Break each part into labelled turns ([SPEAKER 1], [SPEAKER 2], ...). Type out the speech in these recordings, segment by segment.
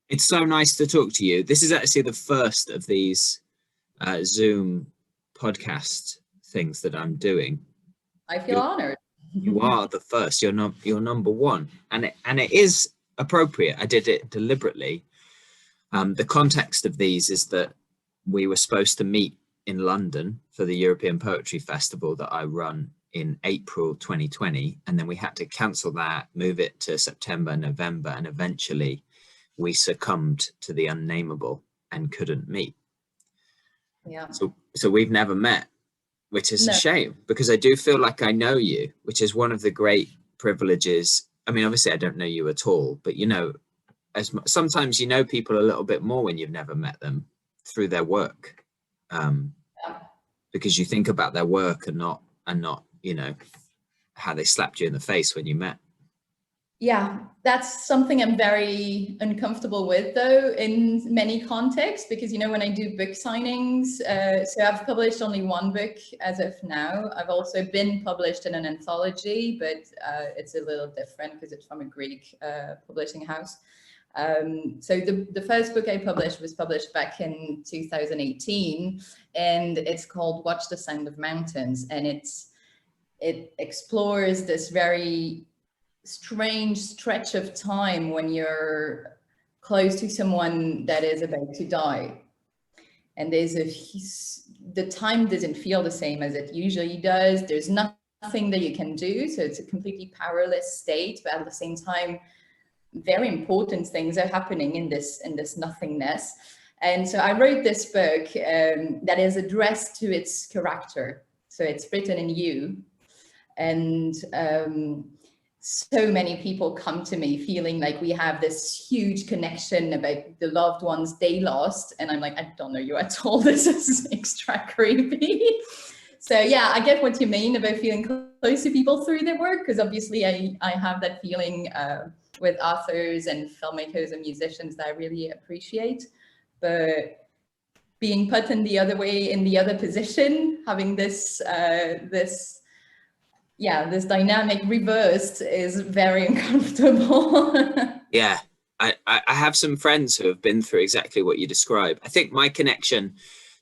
[SPEAKER 1] It's so nice to talk to you. This is actually the first of these Zoom podcast things that I'm doing.
[SPEAKER 2] I feel honored.
[SPEAKER 1] You are the first. You're number one, and it is appropriate. I did it deliberately. The context of these is that we were supposed to meet in London for the European Poetry Festival that I run in April 2020, and then we had to cancel that, move it to September, November, and eventually we succumbed to the unnameable and couldn't meet.
[SPEAKER 2] Yeah.
[SPEAKER 1] So we've never met, which is a shame, because I do feel like I know you, which is one of the great privileges. I mean, obviously I don't know you at all, but you know, sometimes you know people a little bit more when you've never met them through their work, because you think about their work and not, you know, how they slapped you in the face when you met.
[SPEAKER 2] Yeah, that's something I'm very uncomfortable with, though, in many contexts, because, you know, when I do book signings, so I've published only one book as of now. I've also been published in an anthology, but it's a little different because it's from a Greek publishing house. So the first book I published was published back in 2018, and it's called Watch the Sound of Mountains, and it explores this very strange stretch of time when you're close to someone that is about to die, and the time doesn't feel the same as it usually does. There's nothing that you can do, so it's a completely powerless state, but at the same time very important things are happening in this nothingness. And so I wrote this book that is addressed to its character, so it's written in you, and so many people come to me feeling like we have this huge connection about the loved ones they lost. And I'm like, I don't know you at all. This is extra creepy. So yeah, I get what you mean about feeling close to people through their work, because obviously I have that feeling with authors and filmmakers and musicians that I really appreciate. But being put in the other way, in the other position, having this dynamic reversed is very uncomfortable.
[SPEAKER 1] Yeah, I have some friends who have been through exactly what you describe. I think my connection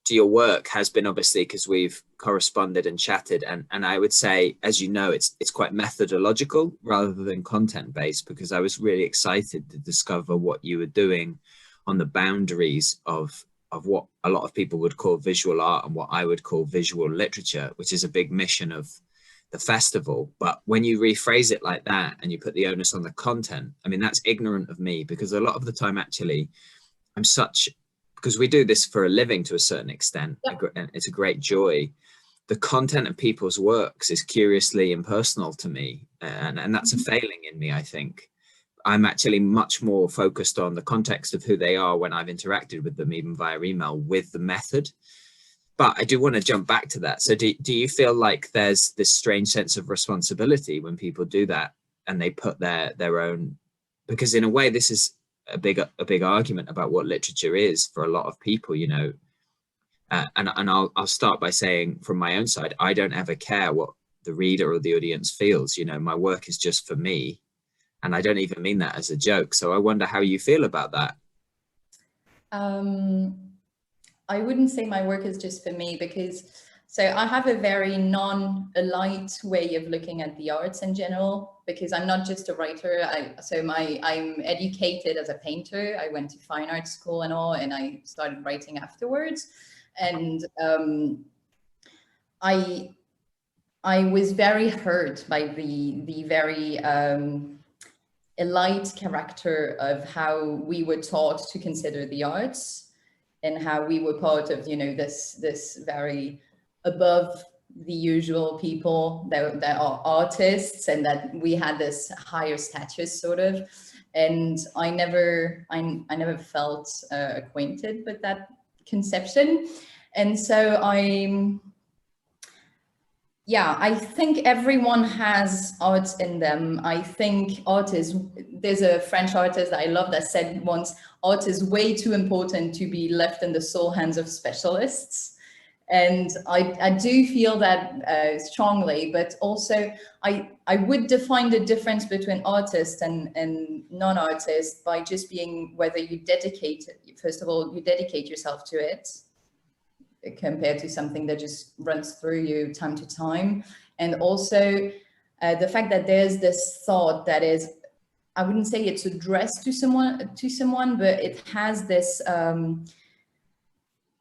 [SPEAKER 1] to your work has been obviously because we've corresponded and chatted, and I would say, as you know, it's quite methodological rather than content based, because I was really excited to discover what you were doing on the boundaries of what a lot of people would call visual art and what I would call visual literature, which is a big mission of the festival. But when you rephrase it like that and you put the onus on the content, I mean, that's ignorant of me, because a lot of the time actually because we do this for a living to a certain extent, and it's a great joy. The content of people's works is curiously impersonal to me, and that's a failing in me. I think I'm actually much more focused on the context of who they are when I've interacted with them, even via email, with the method. But I do want to jump back to that. So do you feel like there's this strange sense of responsibility when people do that and they put their own, because in a way this is a big argument about what literature is for a lot of people, you know, and I'll start by saying from my own side, I don't ever care what the reader or the audience feels. You know, my work is just for me, and I don't even mean that as a joke. So I wonder how you feel about that.
[SPEAKER 2] I wouldn't say my work is just for me, because I have a very non-aligned way of looking at the arts in general, because I'm not just a writer. I'm educated as a painter. I went to fine arts school and all, and I started writing afterwards. And I was very hurt by the very elite character of how we were taught to consider the arts, and how we were part of, you know, this very above the usual people that are artists, and that we had this higher status sort of. And I never felt acquainted with that conception. And so I think everyone has art in them. I think there's a French artist that I love that said once, art is way too important to be left in the sole hands of specialists. And I do feel that strongly, but also I would define the difference between artist and non-artist by just being whether you dedicate, first of all, you dedicate yourself to it compared to something that just runs through you time to time. And also the fact that there's this thought that is, I wouldn't say it's addressed to someone, but it has this,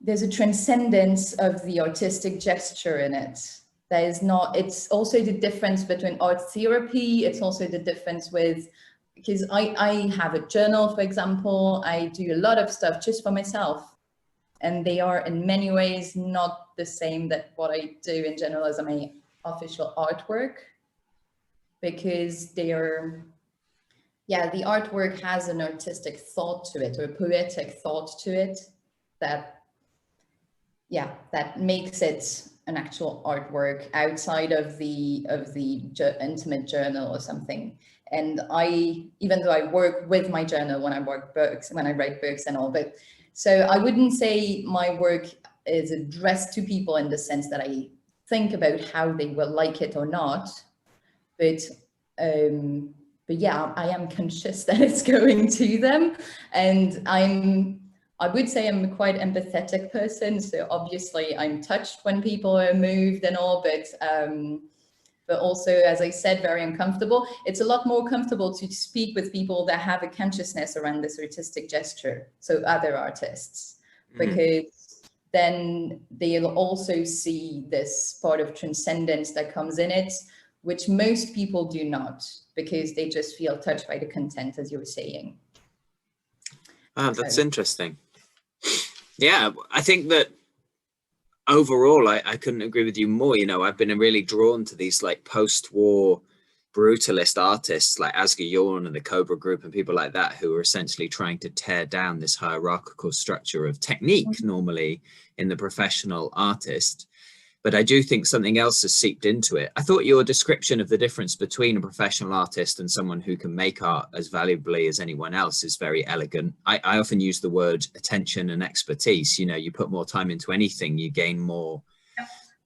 [SPEAKER 2] there's a transcendence of the artistic gesture in it. That is not, it's also the difference between art therapy. It's also the difference with, because I have a journal, for example, I do a lot of stuff just for myself. And they are in many ways not the same that what I do in general as my official artwork, because they are, yeah, the artwork has an artistic thought to it, or a poetic thought to it that, yeah, that makes it an actual artwork outside of the intimate journal or something. And even though I work with my journal when I write books and all, but so I wouldn't say my work is addressed to people in the sense that I think about how they will like it or not, but yeah, I am conscious that it's going to them, and I would say I'm a quite empathetic person, so obviously I'm touched when people are moved and all, but also, as I said, very uncomfortable. It's a lot more comfortable to speak with people that have a consciousness around this artistic gesture, so other artists, because then they'll also see this part of transcendence that comes in it, which most people do not, because they just feel touched by the content, as you were saying.
[SPEAKER 1] Oh, that's interesting. Yeah, I think that overall, I couldn't agree with you more. You know, I've been really drawn to these like post-war brutalist artists like Asger Jorn and the Cobra Group and people like that, who are essentially trying to tear down this hierarchical structure of technique normally in the professional artist. But I do think something else has seeped into it. I thought your description of the difference between a professional artist and someone who can make art as valuably as anyone else is very elegant. I often use the word attention and expertise. You know, you put more time into anything, you gain more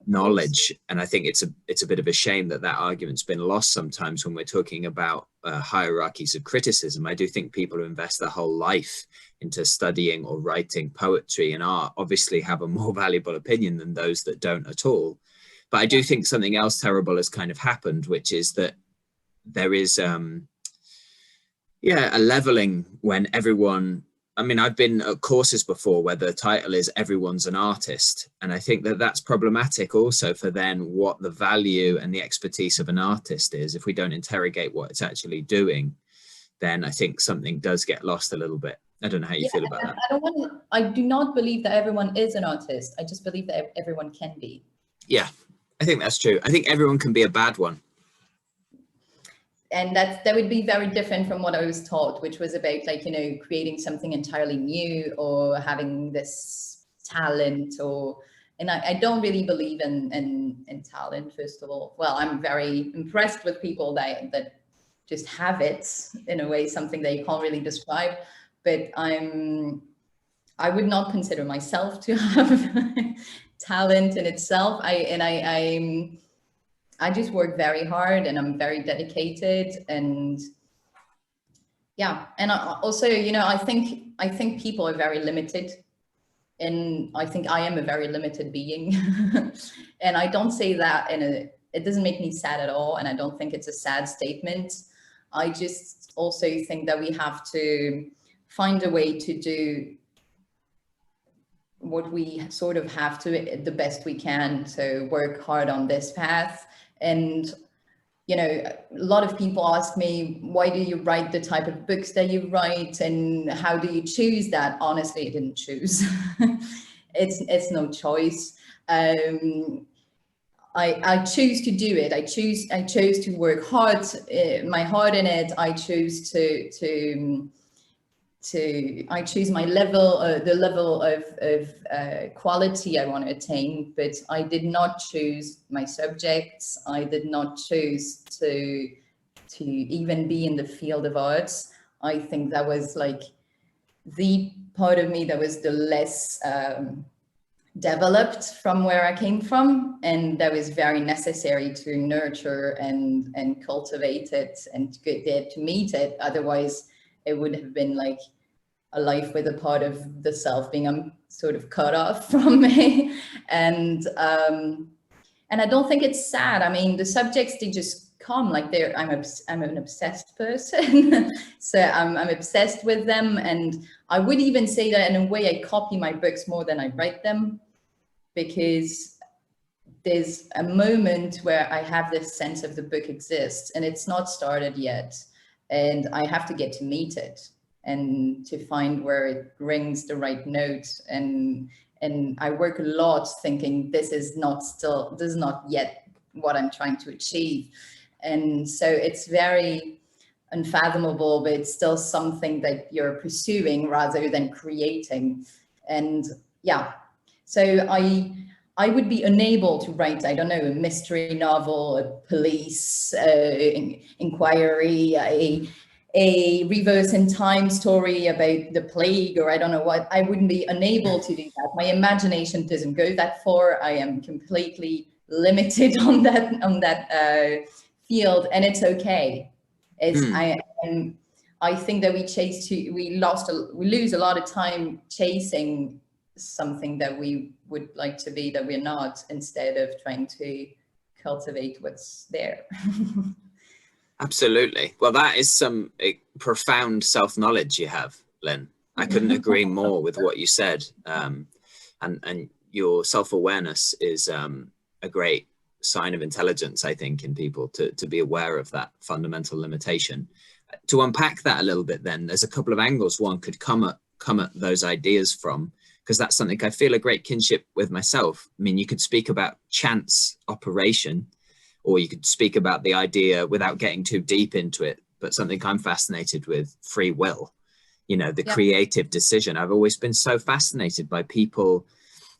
[SPEAKER 1] knowledge. And I think it's a bit of a shame that that argument's been lost sometimes when we're talking about hierarchies of criticism. I do think people who invest their whole life into studying or writing poetry and art obviously have a more valuable opinion than those that don't at all. But I do think something else terrible has kind of happened, which is that there is a leveling when everyone, I mean, I've been at courses before where the title is everyone's an artist. And I think that that's problematic also for then what the value and the expertise of an artist is. If we don't interrogate what it's actually doing, then I think something does get lost a little bit. I don't know how you feel about that.
[SPEAKER 2] I do not believe that everyone is an artist. I just believe that everyone can be.
[SPEAKER 1] Yeah, I think that's true. I think everyone can be a bad one.
[SPEAKER 2] And that would be very different from what I was taught, which was about like, you know, creating something entirely new or having this talent and I don't really believe in talent, first of all. Well, I'm very impressed with people that just have it in a way, something that you can't really describe, but I would not consider myself to have talent in itself. I just work very hard and I'm very dedicated, and yeah. And also, you know, I think people are very limited, and I think I am a very limited being. And I don't say that it doesn't make me sad at all. And I don't think it's a sad statement. I just also think that we have to find a way to do what we sort of have to the best we can to work hard on this path. And, you know, a lot of people ask me, why do you write the type of books that you write and how do you choose that? Honestly, I didn't choose. It's no choice. I choose to do it. I chose to work hard, my heart in it. I choose I choose my level, the level of quality I want to attain, but I did not choose my subjects. I did not choose to even be in the field of arts. I think that was like the part of me that was the less developed from where I came from, and that was very necessary to nurture and cultivate it and to get there to meet it. Otherwise, it would have been like a life with a part of the self being sort of cut off from me. And I don't think it's sad. I mean, the subjects, they just come like I'm an obsessed person. So I'm obsessed with them. And I would even say that in a way I copy my books more than I write them, because there's a moment where I have this sense of the book exists and it's not started yet. And I have to get to meet it and to find where it rings the right note. And I work a lot thinking this is not yet what I'm trying to achieve. And so it's very unfathomable, but it's still something that you're pursuing rather than creating. And yeah, so I would be unable to write, I don't know, a mystery novel, a police inquiry, a reverse in time story about the plague, or I don't know what. I wouldn't be unable to do that. My imagination doesn't go that far. I am completely limited on that field, and it's okay. I think that we lose a lot of time chasing something that we would like to be that we're not, instead of trying to cultivate what's there.
[SPEAKER 1] Absolutely. Well, that is some profound self-knowledge you have, Linn. I couldn't agree more with what you said. And your self-awareness is a great sign of intelligence, I think, in people to be aware of that fundamental limitation. To unpack that a little bit, then, there's a couple of angles one could come at those ideas from, because that's something I feel a great kinship with myself. I mean, you could speak about chance operation, or you could speak about the idea without getting too deep into it, but something I'm fascinated with, free will, the creative decision. I've always been so fascinated by people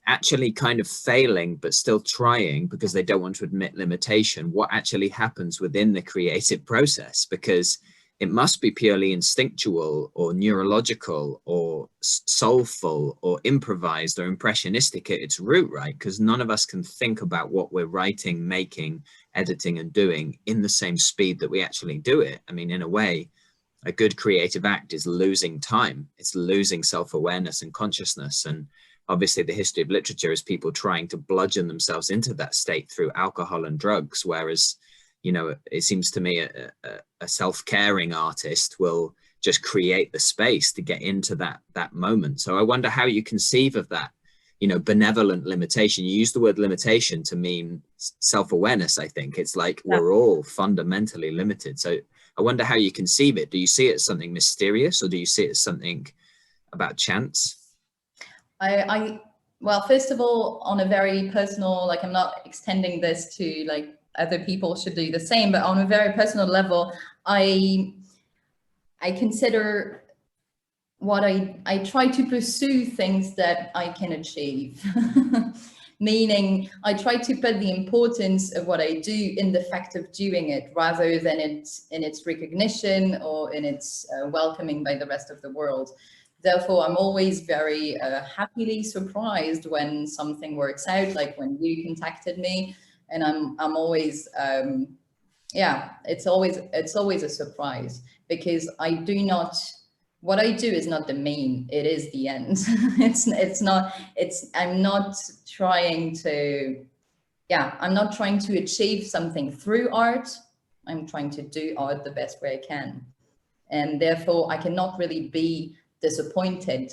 [SPEAKER 1] actually kind of failing, but still trying because they don't want to admit limitation, what actually happens within the creative process, because it must be purely instinctual or neurological or soulful or improvised or impressionistic at its root, right? Because none of us can think about what we're writing, making, editing and doing in the same speed that we actually do it. I mean, in a way, a good creative act is losing time. It's losing self-awareness and consciousness. And obviously the history of literature is people trying to bludgeon themselves into that state through alcohol and drugs, whereas it seems to me a self-caring artist will just create the space to get into that moment. So I wonder how you conceive of that, benevolent limitation. You use the word limitation to mean self-awareness. I think it's like we're all fundamentally limited. So I wonder how you conceive it. Do you see it as something mysterious, or do you see it as something about chance?
[SPEAKER 2] Well, first of all, on a very personal, like, I'm not extending this to like other people should do the same, but on a very personal level, I consider what I try to pursue things that I can achieve. Meaning I try to put the importance of what I do in the fact of doing it, rather than in its recognition or in its welcoming by the rest of the world. Therefore, I'm always very happily surprised when something works out, like when you contacted me. And I'm always, it's always a surprise, because what I do is not the main, it is the end. I'm not trying to achieve something through art. I'm trying to do art the best way I can. And therefore I cannot really be disappointed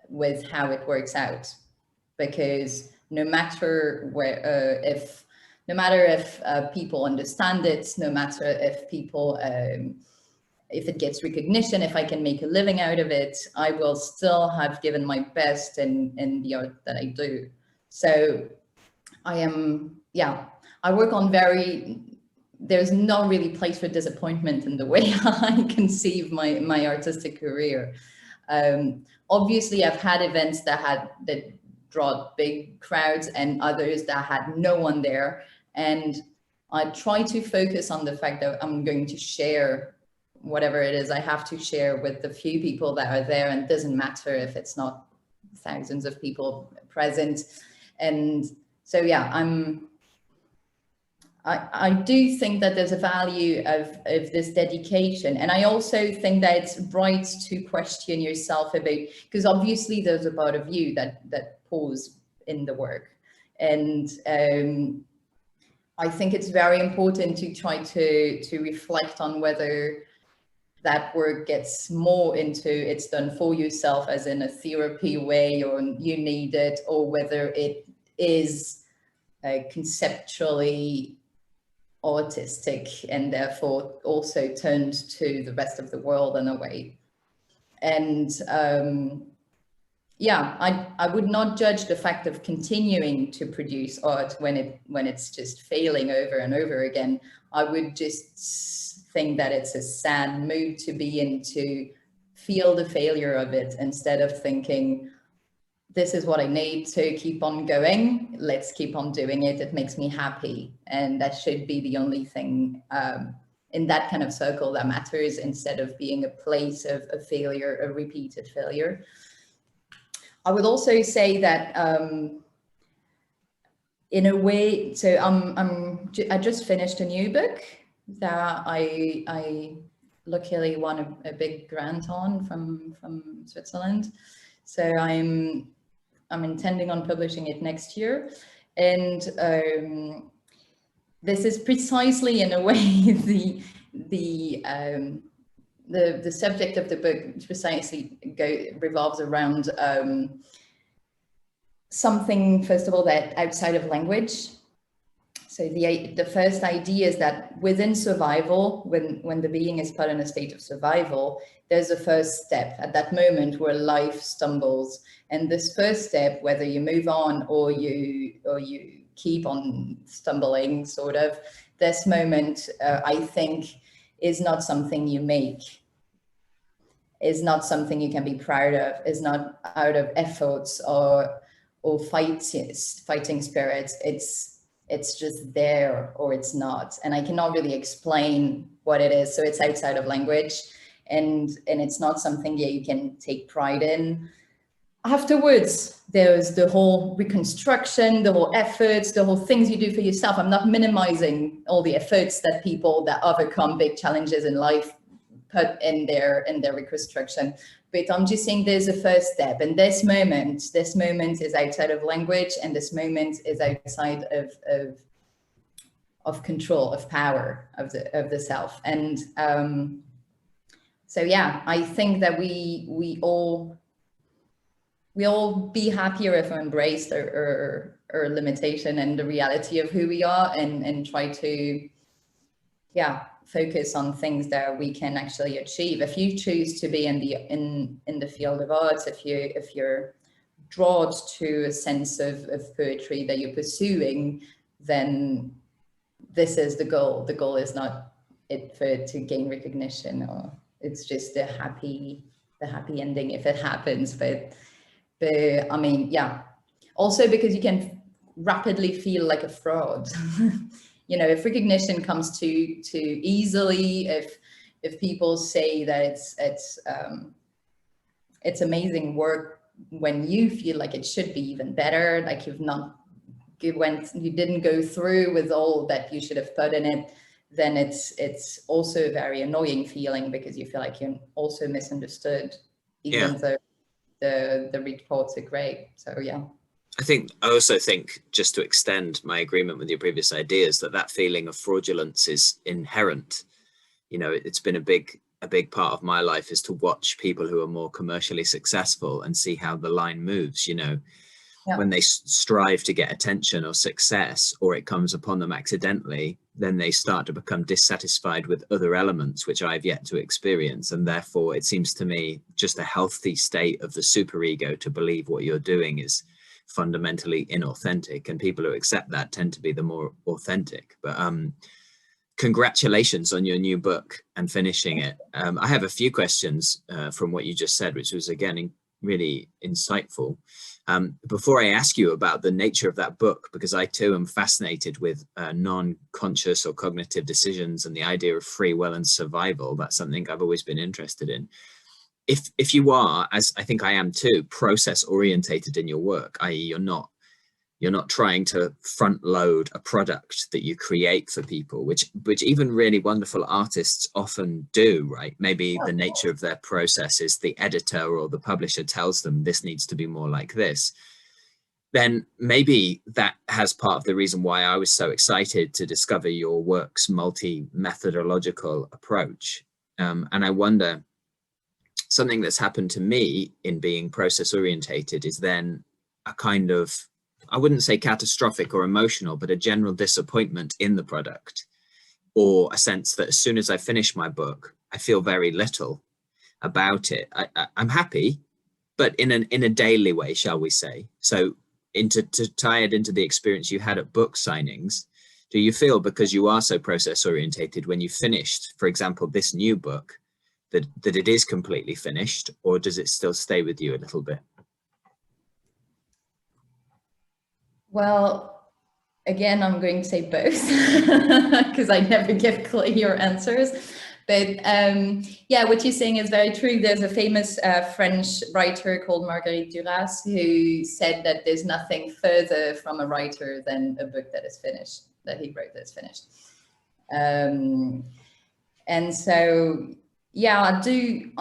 [SPEAKER 2] with how it works out, because no matter if people understand it, no matter if people, if it gets recognition, if I can make a living out of it, I will still have given my best in the art that I do. So I work on there's no really place for disappointment in the way I conceive my artistic career. Obviously, I've had events that draw big crowds and others that had no one there. And I try to focus on the fact that I'm going to share whatever it is I have to share with the few people that are there. And it doesn't matter if it's not thousands of people present. And so, yeah, I do think that there's a value of this dedication. And I also think that it's right to question yourself a bit, because obviously there's a part of you that pours in the work. And I think it's very important to try to reflect on whether that work gets more into it's done for yourself as in a therapy way, or you need it, or whether it is conceptually artistic and therefore also turned to the rest of the world in a way. And yeah, I would not judge the fact of continuing to produce art when it's just failing over and over again. I would just think that it's a sad mood to be in, to feel the failure of it, instead of thinking, this is what I need to keep on going. Let's keep on doing it. It makes me happy. And that should be the only thing in that kind of circle that matters, instead of being a place of a failure, a repeated failure. I would also say that in a way, so I just finished a new book that I luckily won a big grant on from Switzerland. So I'm intending on publishing it next year. And this is precisely, in a way, the subject of the book precisely revolves around something, first of all, that outside of language. So the first idea is that within survival, when the being is put in a state of survival, there's a first step at that moment where life stumbles. And this first step, whether you move on or you keep on stumbling, sort of, this moment, I think, is not something you make, is not something you can be proud of, is not out of efforts or fighting spirits. It's just there, or it's not. And I cannot really explain what it is. So it's outside of language, and it's not something that you can take pride in. Afterwards, there's the whole reconstruction, the whole efforts, the whole things you do for yourself. I'm not minimizing all the efforts that people that overcome big challenges in life put in their reconstruction. But I'm just saying there's a first step. And this moment is outside of language, and this moment is outside of control, of power, of the self. And so, yeah, I think that we all be happier if we embraced our limitation and the reality of who we are, and try to, yeah, focus on things that we can actually achieve. If you choose to be in the field of arts, if you're drawn to a sense of poetry that you're pursuing, then this is the goal. The goal is not to gain recognition, or it's just the happy ending if it happens. But I mean, yeah, also because you can rapidly feel like a fraud. You know, if recognition comes too easily, if people say that it's amazing work when you feel like it should be even better, like you didn't go through with all that you should have put in it, then it's also a very annoying feeling, because you feel like you're also misunderstood, even though the reports are great. So, yeah.
[SPEAKER 1] I also think, just to extend my agreement with your previous ideas, that feeling of fraudulence is inherent. You know, it's been a big part of my life, is to watch people who are more commercially successful and see how the line moves, you know, when they strive to get attention or success, or it comes upon them accidentally, then they start to become dissatisfied with other elements, which I've yet to experience. And therefore, it seems to me just a healthy state of the superego to believe what you're doing is fundamentally inauthentic, and people who accept that tend to be the more authentic. But congratulations on your new book and finishing it. I have a few questions from what you just said, which was, again, really insightful. Before I ask you about the nature of that book, because I too am fascinated with non-conscious or cognitive decisions and the idea of free will and survival. That's something I've always been interested in. if you are, as I think I am too, process orientated in your work, i.e. you're not trying to front load a product that you create for people, which even really wonderful artists often do, right? Maybe the nature of their process is the editor or the publisher tells them this needs to be more like this. Then maybe that has part of the reason why I was so excited to discover your work's multi-methodological approach. And I wonder, something that's happened to me in being process orientated is then a kind of, I wouldn't say catastrophic or emotional, but a general disappointment in the product, or a sense that as soon as I finish my book, I feel very little about it. I'm happy, but in a daily way, shall we say. So to tie it into the experience you had at book signings, do you feel, because you are so process orientated, when you finished, for example, this new book, that it is completely finished, or does it still stay with you a little bit?
[SPEAKER 2] Well, again, I'm going to say both because I never give clear answers. But yeah, what you're saying is very true. There's a famous French writer called Marguerite Duras who said that there's nothing further from a writer than a book that is finished, that he wrote that's finished. And so, yeah, I do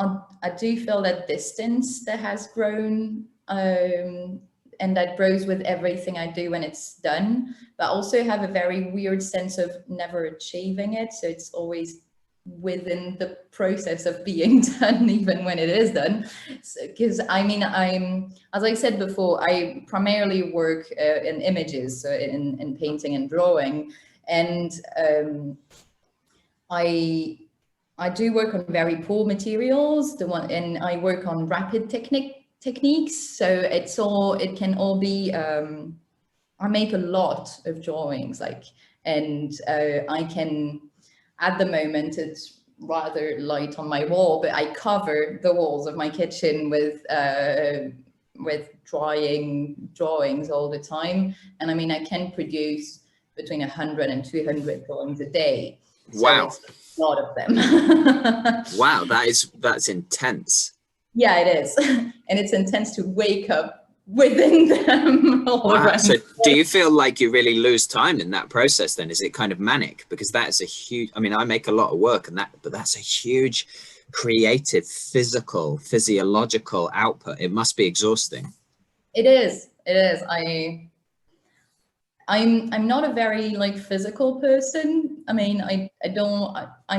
[SPEAKER 2] feel that distance that has grown, and that grows with everything I do when it's done, but also have a very weird sense of never achieving it. So it's always within the process of being done, even when it is done. Because I mean, as I said before, I primarily work in images, so in painting and drawing, and I do work on very poor materials. And I work on rapid techniques, so it can all be. I make a lot of drawings, and I can. At the moment, it's rather light on my wall, but I cover the walls of my kitchen with drawings all the time. And I mean, I can produce between 100 and 200 drawings a day.
[SPEAKER 1] Wow.
[SPEAKER 2] So it's a lot of them.
[SPEAKER 1] Wow, that's intense.
[SPEAKER 2] Yeah, it is. And it's intense to wake up within them all
[SPEAKER 1] wow. So do you
[SPEAKER 2] day.
[SPEAKER 1] feel like you really lose time in that process then? Is it kind of manic? Because that's a huge, I mean, I make a lot of work but that's a huge creative, physiological output. It must be exhausting.
[SPEAKER 2] It is. I'm not a very physical person. I mean, I'm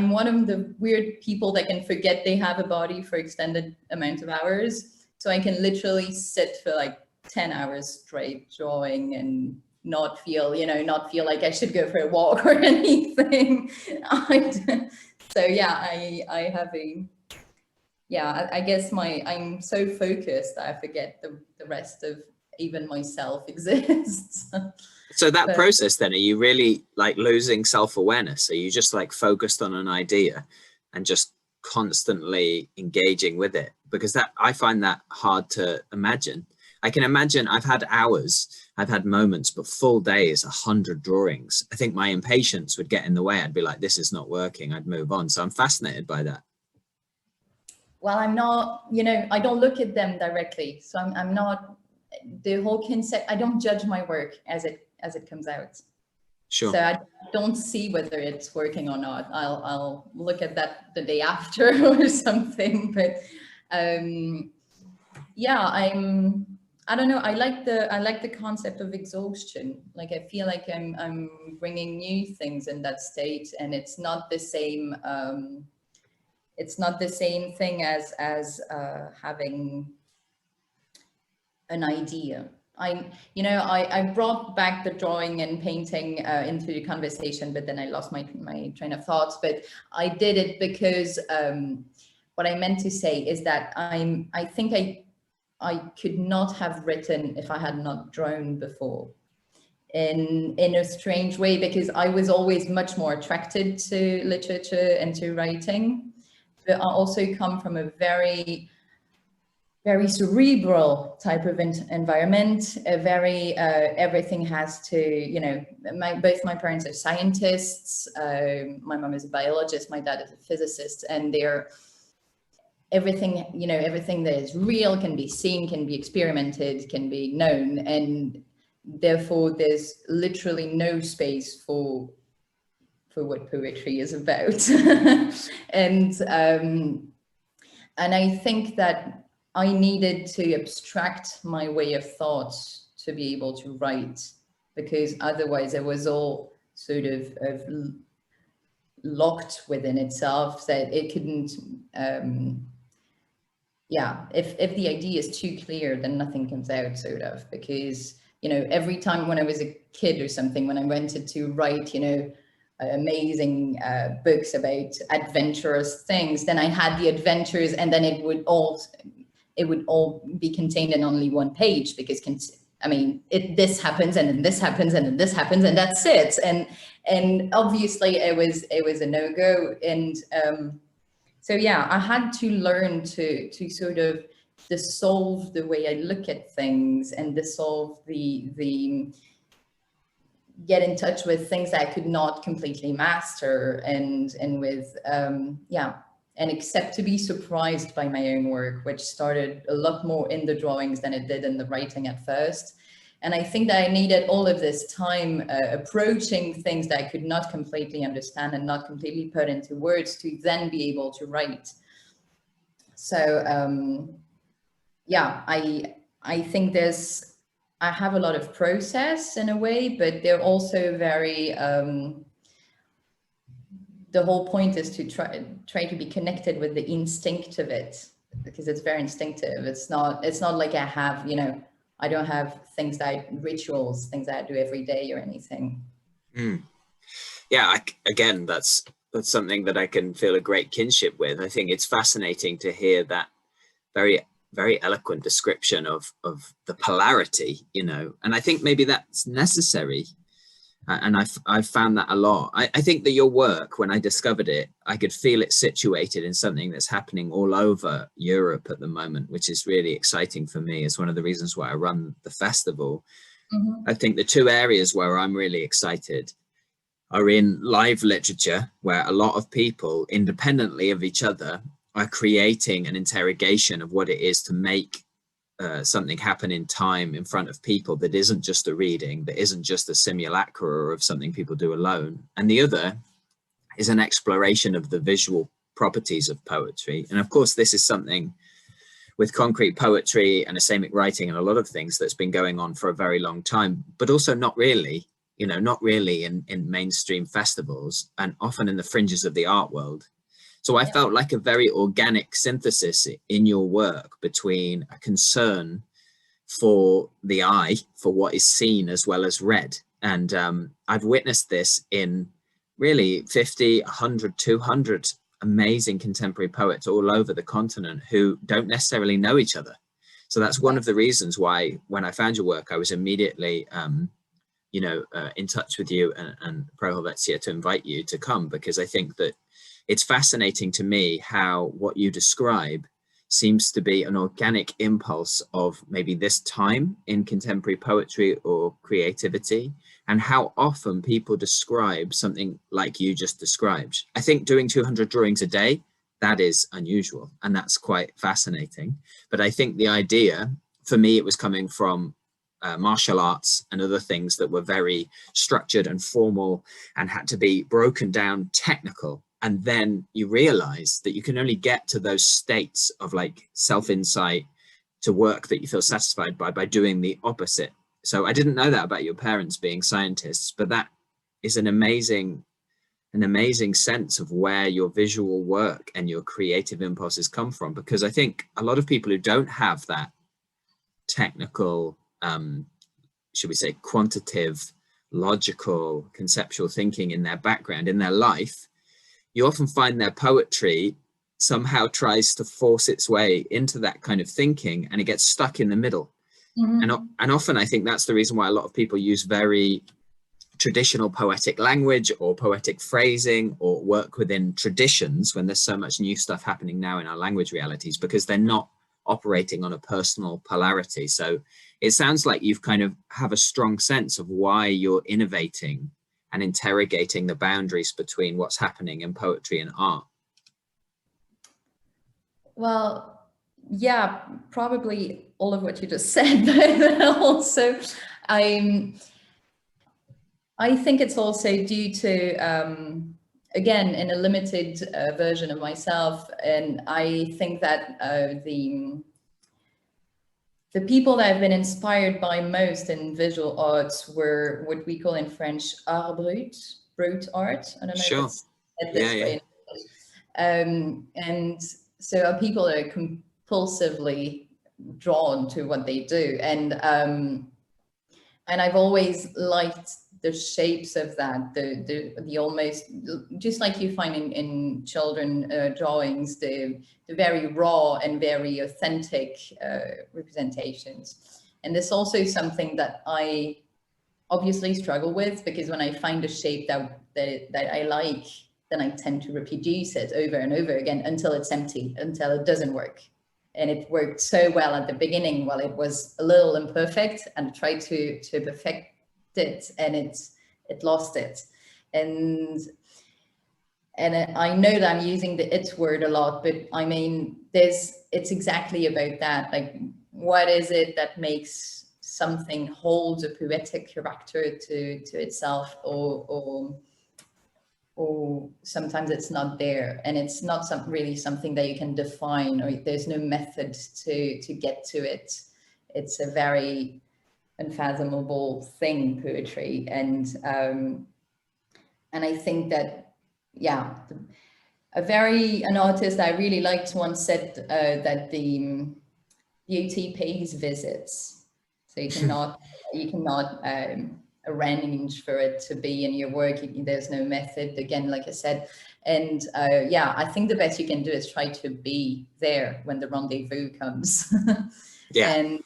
[SPEAKER 2] one of the weird people that can forget they have a body for extended amount of hours. So I can literally sit for 10 hours straight drawing and not feel like I should go for a walk or anything. So yeah, I have I guess I'm so focused that I forget the rest of even myself exists.
[SPEAKER 1] So that process then, are you really losing self-awareness? Are you just focused on an idea and just constantly engaging with it? Because I find that hard to imagine. I can imagine I've had hours, I've had moments, but full days, 100 drawings. I think my impatience would get in the way. I'd be like, this is not working. I'd move on. So I'm fascinated by that.
[SPEAKER 2] Well, I'm not, I don't look at them directly. So I'm not, the whole concept, I don't judge my work as it comes out.
[SPEAKER 1] Sure.
[SPEAKER 2] So I don't see whether it's working or not. I'll look at that the day after or something. But yeah, I don't know. I like the concept of exhaustion. I feel like I'm bringing new things in that state, and it's not the same. It's not the same thing as having an idea. I brought back the drawing and painting into the conversation, but then I lost my train of thoughts. But I did it because what I meant to say is that I think I could not have written if I had not drawn before, in a strange way, because I was always much more attracted to literature and to writing. But I also come from a very cerebral type of environment, a very, everything has to, both my parents are scientists, my mom is a biologist, my dad is a physicist, and everything, you know, everything that is real can be seen, can be experimented, can be known, and therefore there's literally no space for what poetry is about. And I think that I needed to abstract my way of thought to be able to write, because otherwise it was all sort of locked within itself, that it couldn't, yeah, if the idea is too clear, then nothing comes out, sort of, because, you know, every time when I was a kid or something, when I wanted to write, you know, amazing books about adventurous things, then I had the adventures, and then it would all be contained in only one page, because I mean, this happens, and then this happens, and then this happens, and that's it. And obviously it was a no-go. And so yeah, I had to learn to sort of dissolve the way I look at things, and dissolve the get in touch with things that I could not completely master, and with yeah, and accept to be surprised by my own work, which started a lot more in the drawings than it did in the writing at first. And I think that I needed all of this time approaching things that I could not completely understand and not completely put into words, to then be able to write. So yeah, I think I have a lot of process in a way, but they're also very, the whole point is to try to be connected with the instinct of it, because it's very instinctive. It's not like I have, you know, I don't have rituals, things that I do every day or anything.
[SPEAKER 1] Yeah, again, that's something that I can feel a great kinship with. I think it's fascinating to hear that very, very eloquent description of the polarity, you know, and I think maybe that's necessary. And I've found that a lot. I think that your work, when I discovered it, I could feel it situated in something that's happening all over Europe at the moment, which is really exciting for me. It's one of the reasons why I run the festival. I think the two areas where I'm really excited are in live literature, where a lot of people, independently of each other, are creating an interrogation of what it is to make something happen in time in front of people, that isn't just a reading, that isn't just a simulacra of something people do alone. And the other is an exploration of the visual properties of poetry. And of course, this is something with concrete poetry and asemic writing and a lot of things that's been going on for a very long time, but also not really, you know, not really in mainstream festivals, and often in the fringes of the art world. So I felt like a very organic synthesis in your work between a concern for the eye, for what is seen as well as read. And I've witnessed this in really 50, 100, 200 amazing contemporary poets all over the continent who don't necessarily know each other. So that's one of the reasons why, when I found your work, I was immediately you know, in touch with you and Pro Helvetia to invite you to come, because I think that it's fascinating to me how what you describe seems to be an organic impulse of maybe this time in contemporary poetry or creativity, and how often people describe something like you just described. I think doing 200 drawings a day, that is unusual, and that's quite fascinating. But I think the idea, for me, it was coming from martial arts and other things that were very structured and formal and had to be broken down technical. And then you realize that you can only get to those states of like self-insight to work that you feel satisfied by doing the opposite. So I didn't know that about your parents being scientists, but that is an amazing sense of where your visual work and your creative impulses come from. Because I think a lot of people who don't have that technical, should we say, quantitative, logical, conceptual thinking in their background, in their life, you often find their poetry somehow tries to force its way into that kind of thinking, and it gets stuck in the middle. And often I think that's the reason why a lot of people use very traditional poetic language or poetic phrasing, or work within traditions when there's so much new stuff happening now in our language realities, because they're not operating on a personal polarity. So it sounds like you've kind of have a strong sense of why you're innovating and interrogating the boundaries between what's happening in poetry and art.
[SPEAKER 2] Well, yeah, probably all of what you just said, but also I think it's also due to, again, in a limited version of myself, and I think that the people that I've been inspired by most in visual arts were what we call in French art brut art. I don't know
[SPEAKER 1] Sure.
[SPEAKER 2] if it's said this way. And so people are compulsively drawn to what they do, and I've always liked the shapes of that, the almost, just like you find in children drawings, the very raw and very authentic representations. And this also is something that I obviously struggle with, because when I find a shape that I like, then I tend to reproduce it over and over again until it's empty, until it doesn't work. And it worked so well at the beginning while it was a little imperfect, and tried to perfect it, and it lost it. And I know that I'm using the "it" word a lot, but I mean, it's exactly about that. Like, what is it that makes something hold a poetic character to itself, or sometimes it's not there, and it's not really something that you can define, or there's no method to get to it. It's a very unfathomable thing, poetry. And I think that, yeah, an artist I really liked once said that the beauty pays visits. So you cannot arrange for it to be in your work. There's no method, again, like I said. And yeah, I think the best you can do is try to be there when the rendezvous comes.
[SPEAKER 1] Yeah.
[SPEAKER 2] And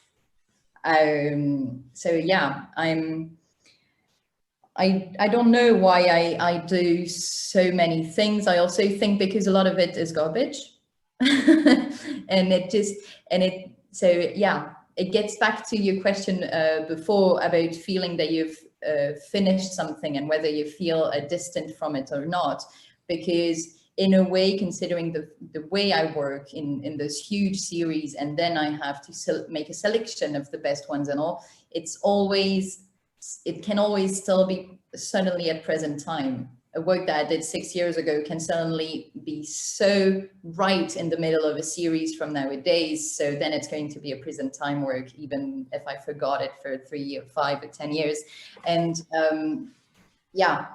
[SPEAKER 2] so yeah, I don't know why I do so many things. I also think because a lot of it is garbage. So yeah, it gets back to your question before about feeling that you've finished something and whether you feel distant from it or not. Because in a way, considering the way I work in those huge series, and then I have to make a selection of the best ones and all, it can always still be suddenly at present time. A work that I did 6 years ago can suddenly be so right in the middle of a series from nowadays. So then it's going to be a present time work, even if I forgot it for 3 or 5 or 10 years. And yeah,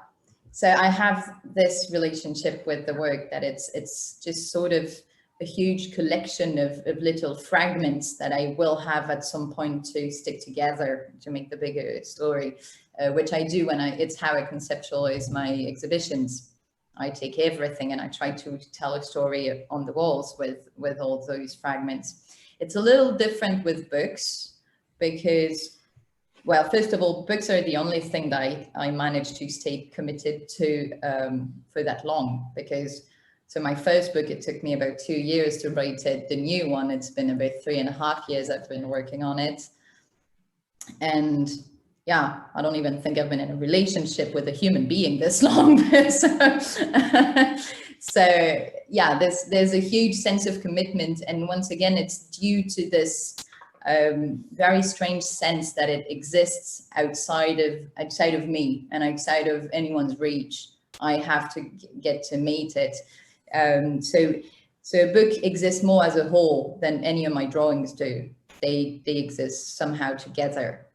[SPEAKER 2] so I have this relationship with the work that it's just sort of a huge collection of little fragments that I will have at some point to stick together to make the bigger story, which I do it's how I conceptualize my exhibitions. I take everything and I try to tell a story on the walls with all those fragments. It's a little different with books because, well, first of all, books are the only thing that I managed to stay committed to for that long, because so my first book, it took me about 2 years to write it. The new one, it's been about 3.5 years I've been working on it. And yeah, I don't even think I've been in a relationship with a human being this long. So yeah, there's a huge sense of commitment. And once again, it's due to this very strange sense that it exists outside of me and outside of anyone's reach. I have to get to meet it. So a book exists more as a whole than any of my drawings do. They exist somehow together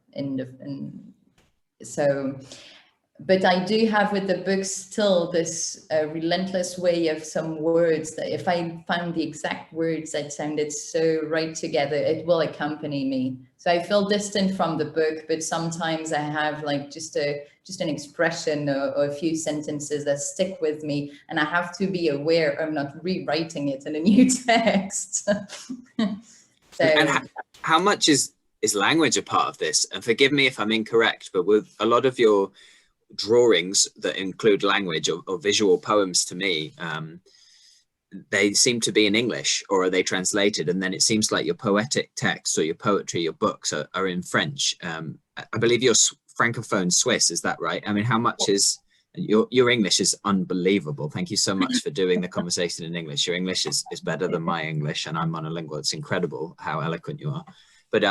[SPEAKER 2] but I do have with the books still this relentless way of some words that if I found the exact words that sounded so right together, it will accompany me. So I feel distant from the book, but sometimes I have like just an expression or a few sentences that stick with me, and I have to be aware of not rewriting it in a new text.
[SPEAKER 1] And how much is language a part of this? And forgive me if I'm incorrect, but with a lot of your drawings that include language or visual poems, to me, they seem to be in English, or are they translated? And then it seems like your poetic text or your poetry, your books are in French. I believe you're Francophone Swiss, is that right? I mean, how much is Your English is unbelievable. Thank you so much for doing the conversation in English. Your English is better than my English, and I'm monolingual. It's incredible how eloquent you are. But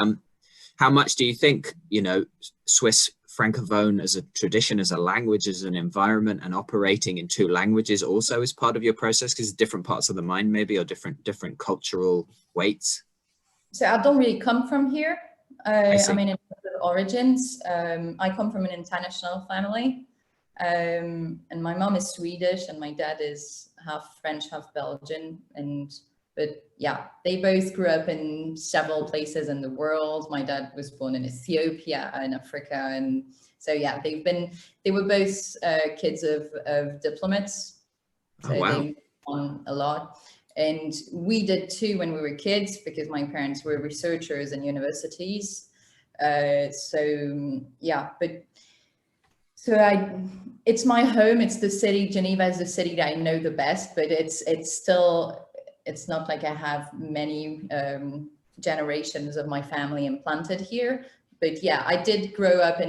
[SPEAKER 1] how much do you think, you know, Swiss Francophone as a tradition, as a language, as an environment, and operating in two languages also is part of your process, because different parts of the mind maybe, or different cultural weights?
[SPEAKER 2] So I don't really come from here. I mean, in terms of origins, I come from an international family. And my mom is Swedish and my dad is half French, half Belgian. But yeah, they both grew up in several places in the world. My dad was born in Ethiopia, in Africa. And so, yeah, they were both kids of diplomats. So
[SPEAKER 1] wow.
[SPEAKER 2] they won a lot. And we did too when we were kids, because my parents were researchers in universities. So yeah, it's my home. It's the city. Geneva is the city that I know the best, but it's not like I have many generations of my family implanted here. But yeah, I did grow up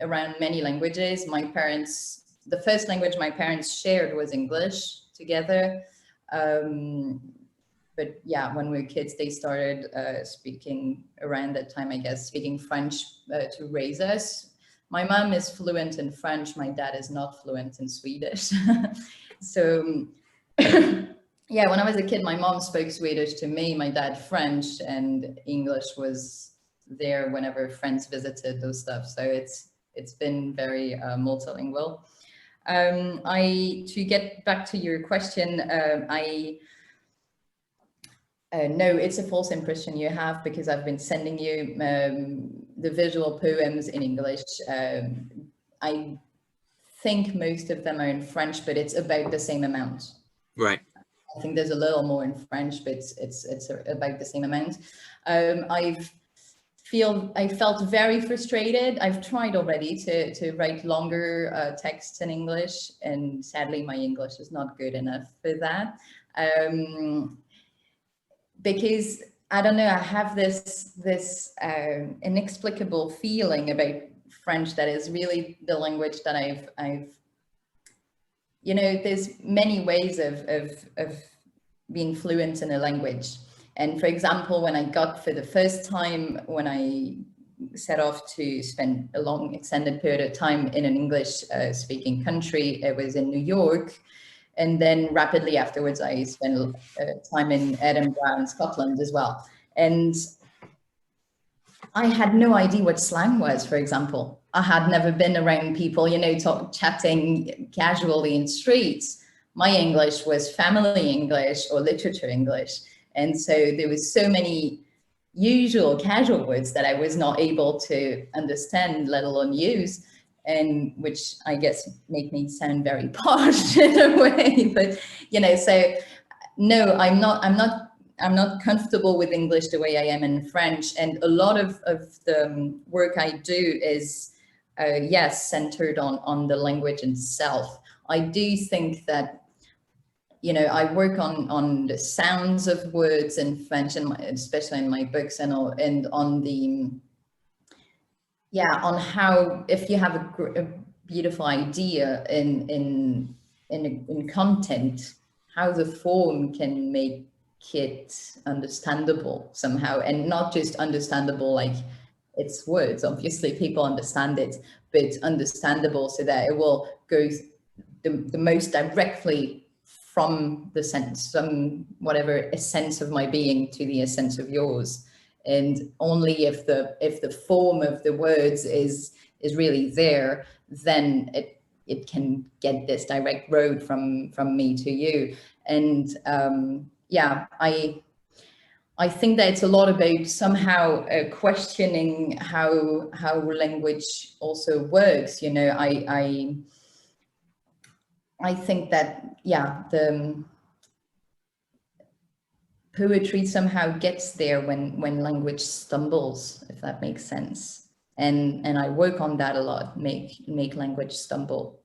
[SPEAKER 2] around many languages. The first language my parents shared was English together. But yeah, when we were kids, they started speaking around that time, I guess, speaking French to raise us. My mom is fluent in French. My dad is not fluent in Swedish. So yeah, when I was a kid, my mom spoke Swedish to me, my dad French, and English was there whenever friends visited, those stuff. So it's been very multilingual. To get back to your question, no, it's a false impression you have, because I've been sending you the visual poems in English. I think most of them are in French, but it's about the same amount.
[SPEAKER 1] Right.
[SPEAKER 2] I think there's a little more in French, but it's about the same amount. I felt very frustrated. I've tried already to write longer texts in English, and sadly my English is not good enough for that. Because I don't know, I have this inexplicable feeling about French that is really the language that I've you know, there's many ways of being fluent in a language. And for example, when I got for the first time, when I set off to spend a long extended period of time in an English speaking country, it was in New York. And then rapidly afterwards, I spent time in Edinburgh in Scotland as well. And I had no idea what slang was, for example. I had never been around people, you know, chatting casually in streets. My English was family English or literature English. And so there was so many usual casual words that I was not able to understand, let alone use. And which I guess make me sound very posh in a way, but you know, so no, I'm not comfortable with English the way I am in French. And a lot of the work I do is, yes, centered on the language itself. I do think that, you know, I work on the sounds of words in French, and especially in my books, and on the, yeah, on how, if you have a beautiful idea in content, how the form can make it understandable somehow, and not just understandable like it's words. Obviously, people understand it, but understandable so that it will go the most directly from the sense, whatever essence of my being to the essence of yours. And only if the form of the words is really there, then it can get this direct road from me to you. And yeah, I think that it's a lot about somehow questioning how language also works. You know, I think that, yeah, the poetry somehow gets there when language stumbles, if that makes sense. And I work on that a lot, make language stumble.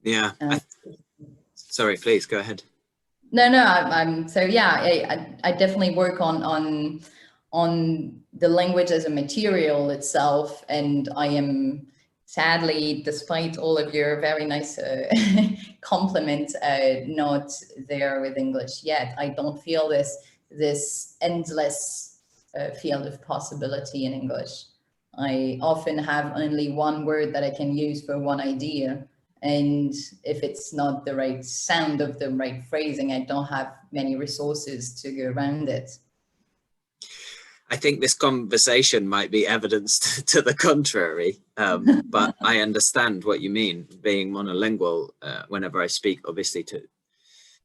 [SPEAKER 1] Yeah. Sorry, please go ahead.
[SPEAKER 2] No, I'm so yeah, I definitely work on the language as a material itself, and I am sadly, despite all of your very nice compliments, not there with English yet. I don't feel this endless field of possibility in English. I often have only one word that I can use for one idea. And if it's not the right sound of the right phrasing, I don't have many resources to go around it.
[SPEAKER 1] I think this conversation might be evidence to the contrary, but I understand what you mean. Being monolingual, whenever I speak, obviously,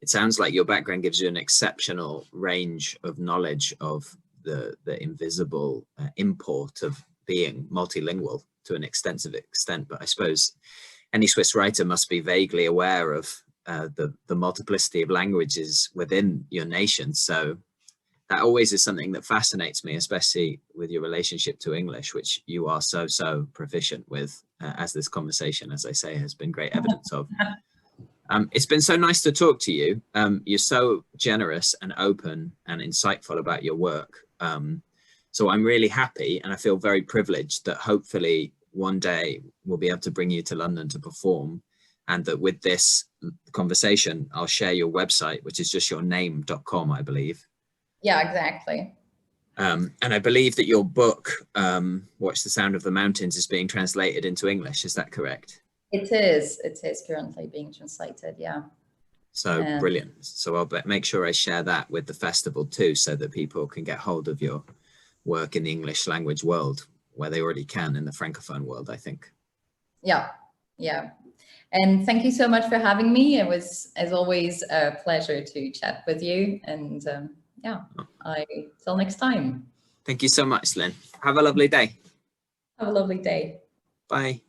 [SPEAKER 1] it sounds like your background gives you an exceptional range of knowledge of the invisible import of being multilingual to an extensive extent. But I suppose any Swiss writer must be vaguely aware of the multiplicity of languages within your nation. So that always is something that fascinates me, especially with your relationship to English, which you are so proficient with, as this conversation, as I say, has been great evidence of. It's been so nice to talk to you. You're so generous and open and insightful about your work. So I'm really happy, and I feel very privileged that hopefully one day we'll be able to bring you to London to perform, and that with this conversation, I'll share your website, which is just your name.com, I believe.
[SPEAKER 2] Yeah, exactly.
[SPEAKER 1] And I believe that your book, Watch the Sound of the Mountains, is being translated into English. Is that correct?
[SPEAKER 2] It is. It is currently being translated, yeah.
[SPEAKER 1] So brilliant. So I'll make sure I share that with the festival too, so that people can get hold of your work in the English language world, where they already can in the Francophone world, I think.
[SPEAKER 2] Yeah, yeah. And thank you so much for having me. It was, as always, a pleasure to chat with you. And yeah, till next time.
[SPEAKER 1] Thank you so much, Lynn. Have a lovely day.
[SPEAKER 2] Have a lovely day.
[SPEAKER 1] Bye.